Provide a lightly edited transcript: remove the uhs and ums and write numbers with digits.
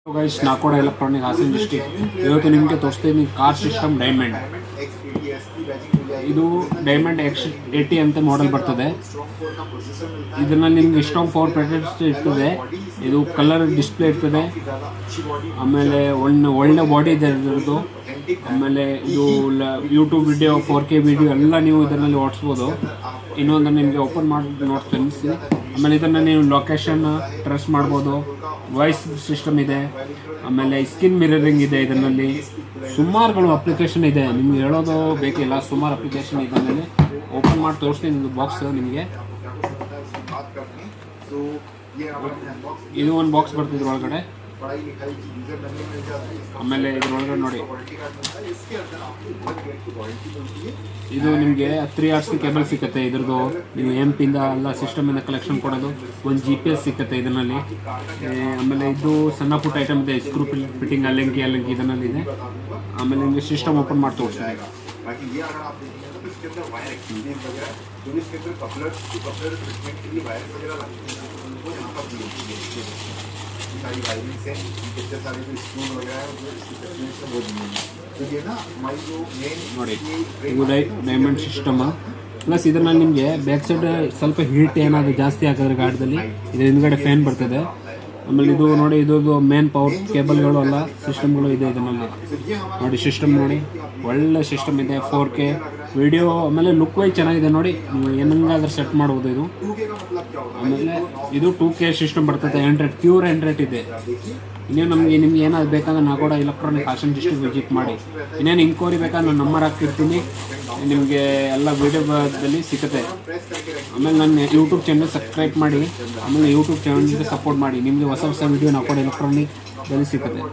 Guys ನಾಕೋಡ electronic Hassan district ಇವತ್ತು ನಿಮಗೆ ತೋರಿಸ್ತೀನಿ ಕಾರ್ ಸಿಸ್ಟಮ್ ಡೈಮಂಡ್. ಇದು ಡೈಮಂಡ್ X80 ಅಂತ ಮಾಡೆಲ್ ಬರ್ತದೆ. ಇದರಲ್ಲಿ ನಿಮ್ಗೆ ಸ್ಟ್ರಾಂಗ್ ಪವರ್ ಪ್ಯಾಕೆಟ್ಸ್ ಇರ್ತದೆ. ಇದು ಕಲರ್ ಡಿಸ್ಪ್ಲೇ ಇರ್ತದೆ. ಆಮೇಲೆ ಒಳ್ಳೆ ಬಾಡಿ ಇದೆ ಇದರದ್ದು. ಆಮೇಲೆ ಇದು ಯೂಟ್ಯೂಬ್ ವಿಡಿಯೋ 4K ವಿಡಿಯೋ ಎಲ್ಲ ನೀವು ಇದರಲ್ಲಿ ಓಡಿಸ್ಬೋದು. ಇನ್ನೊಂದು ನಿಮಗೆ ಓಪನ್ ಮಾಡಿ ನೋಡ್ತೀನಿ. ಆಮೇಲೆ ಇದನ್ನು ನೀವು ಲೊಕೇಶನ್ ಟ್ರೆಸ್ ಮಾಡ್ಬೋದು. ವಾಯ್ಸ್ ಸಿಸ್ಟಮ್ ಇದೆ. ಆಮೇಲೆ ಸ್ಕಿನ್ ಮಿರರಿಂಗ್ ಇದೆ. ಇದರಲ್ಲಿ ಸುಮಾರುಗಳು ಅಪ್ಲಿಕೇಶನ್ ಇದೆ. ನಿಮ್ಗೆ ಹೇಳೋದು ಬೇಕಿಲ್ಲ, ಸುಮಾರು ಅಪ್ಲಿಕೇಶನ್ ಇದರಲ್ಲಿ. ಓಪನ್ ಮಾಡಿ ತೋರಿಸ್ತೀನಿ ಇದು ಬಾಕ್ಸ್ ನಿಮಗೆ. ಇದು ಒಂದು ಬಾಕ್ಸ್ ಬರ್ತಿದ್ರ ಒಳಗಡೆ. ಆಮೇಲೆ ಇದ್ರೊಳಗಡೆ ನೋಡಿ, ಇದು ನಿಮಗೆ 3 RC ಕೇಬಲ್ ಸಿಕ್ಕತ್ತೆ. ಇದ್ರದ್ದು ನೀವು MP-ಇಂದ ಎಲ್ಲ ಸಿಸ್ಟಮಿಂದ ಕಲೆಕ್ಷನ್ ಕೊಡೋದು. ಒಂದು GPS ಸಿಕ್ಕತ್ತೆ ಇದರಲ್ಲಿ. ಆಮೇಲೆ ಇದು ಸಣ್ಣ ಪುಟ್ಟ ಐಟಮ್ ಇದೆ. ಸ್ಕ್ರೂ ಫಿಟ್ಟಿಂಗ್ ಅಲ್ಲಂಗಿ ಇದರಲ್ಲಿ ಇದೆ. ಆಮೇಲೆ ನಿಮಗೆ ಸಿಸ್ಟಮ್ ಓಪನ್ ಮಾಡಿ ತೋರಿಸ್ತೀನಿ. सारी वायरिंग्स हैं, कितने सारे जो स्क्रू वगैरह है वो इसकी तकलीफ से बहुत नहीं है. तो ये ना हमारी जो मेन ನೋಡಿ ಇದು ಡೈಮಂಡ್ ಸಿಸ್ಟಮ್. ಪ್ಲಸ್ ಇದರಲ್ಲಿ ನಿಮಗೆ ಬ್ಯಾಕ್ ಸೈಡ್ ಸ್ವಲ್ಪ ಹೀಟ್ ಏನಾದರೂ ಜಾಸ್ತಿ ಆಗಿದ್ರೆ ಗಾಡಿದಲ್ಲಿ ಇದ್ರ ಹಿಂದ್ಗಡೆ ಫ್ಯಾನ್ ಬರ್ತದೆ. ಆಮೇಲೆ ಇದು ನೋಡಿ, ಇದ್ರದ್ದು ಮೇನ್ ಪವರ್ ಕೇಬಲ್ಗಳು ಎಲ್ಲ ಸಿಸ್ಟಮ್ಗಳು ಇದೆ ಇದರಲ್ಲಿ. ನೋಡಿ ಸಿಸ್ಟಮ್ ನೋಡಿ, ಒಳ್ಳೆ ಸಿಸ್ಟಮ್ ಇದೆ. 4K video. ಆಮೇಲೆ ಲುಕ್ ವೈಸ್ ಚೆನ್ನಾಗಿದೆ ನೋಡಿ, ನೀವು ಏನಂಗಾದ್ರೆ ಸೆಟ್ ಮಾಡ್ಬೋದು ಇದು. ಆಮೇಲೆ ಇದು 2K ಸಿಸ್ಟಮ್ ಬರ್ತದೆ. ಆಂಡ್ರಾಯ್ಡ್ ಪ್ಯೂರ್ ಆಂಡ್ರಾಯ್ಡ್ ಇದೆ. ಇನ್ನೇನು ನಿಮ್ಗೆ ಏನಾದ್ರು ಬೇಕಂದ್ರೆ ನಾಕೋಡ ಎಲೆಕ್ಟ್ರಾನಿಕ್ ಹಾಸನ ಡಿಸ್ಟ್ರಿಕ್ಟ್ ವಿಸಿಟ್ ಮಾಡಿ. ಇನ್ನೇನು ಇನ್ಕ್ವೈರಿ ಬೇಕಾದ್ರೆ ನಾನು ನಂಬರ್ ಹಾಕಿರ್ತೀನಿ, ನಿಮಗೆ ಎಲ್ಲ ವಿಡಿಯೋದಲ್ಲಿ ಸಿಗುತ್ತೆ. ಆಮೇಲೆ ನನ್ನ ಯೂಟ್ಯೂಬ್ ಚಾನಲ್ ಸಬ್ಸ್ಕ್ರೈಬ್ ಮಾಡಿ. ಆಮೇಲೆ ಯೂಟ್ಯೂಬ್ ಚಾನಲ್ಗೆ ಸಪೋರ್ಟ್ ಮಾಡಿ. ನಿಮಗೆ ಹೊಸ ವಿಡಿಯೋ ನಾಕೋಡ ಎಲೆಕ್ಟ್ರಾನಿಕ್ ಸಿಗುತ್ತೆ.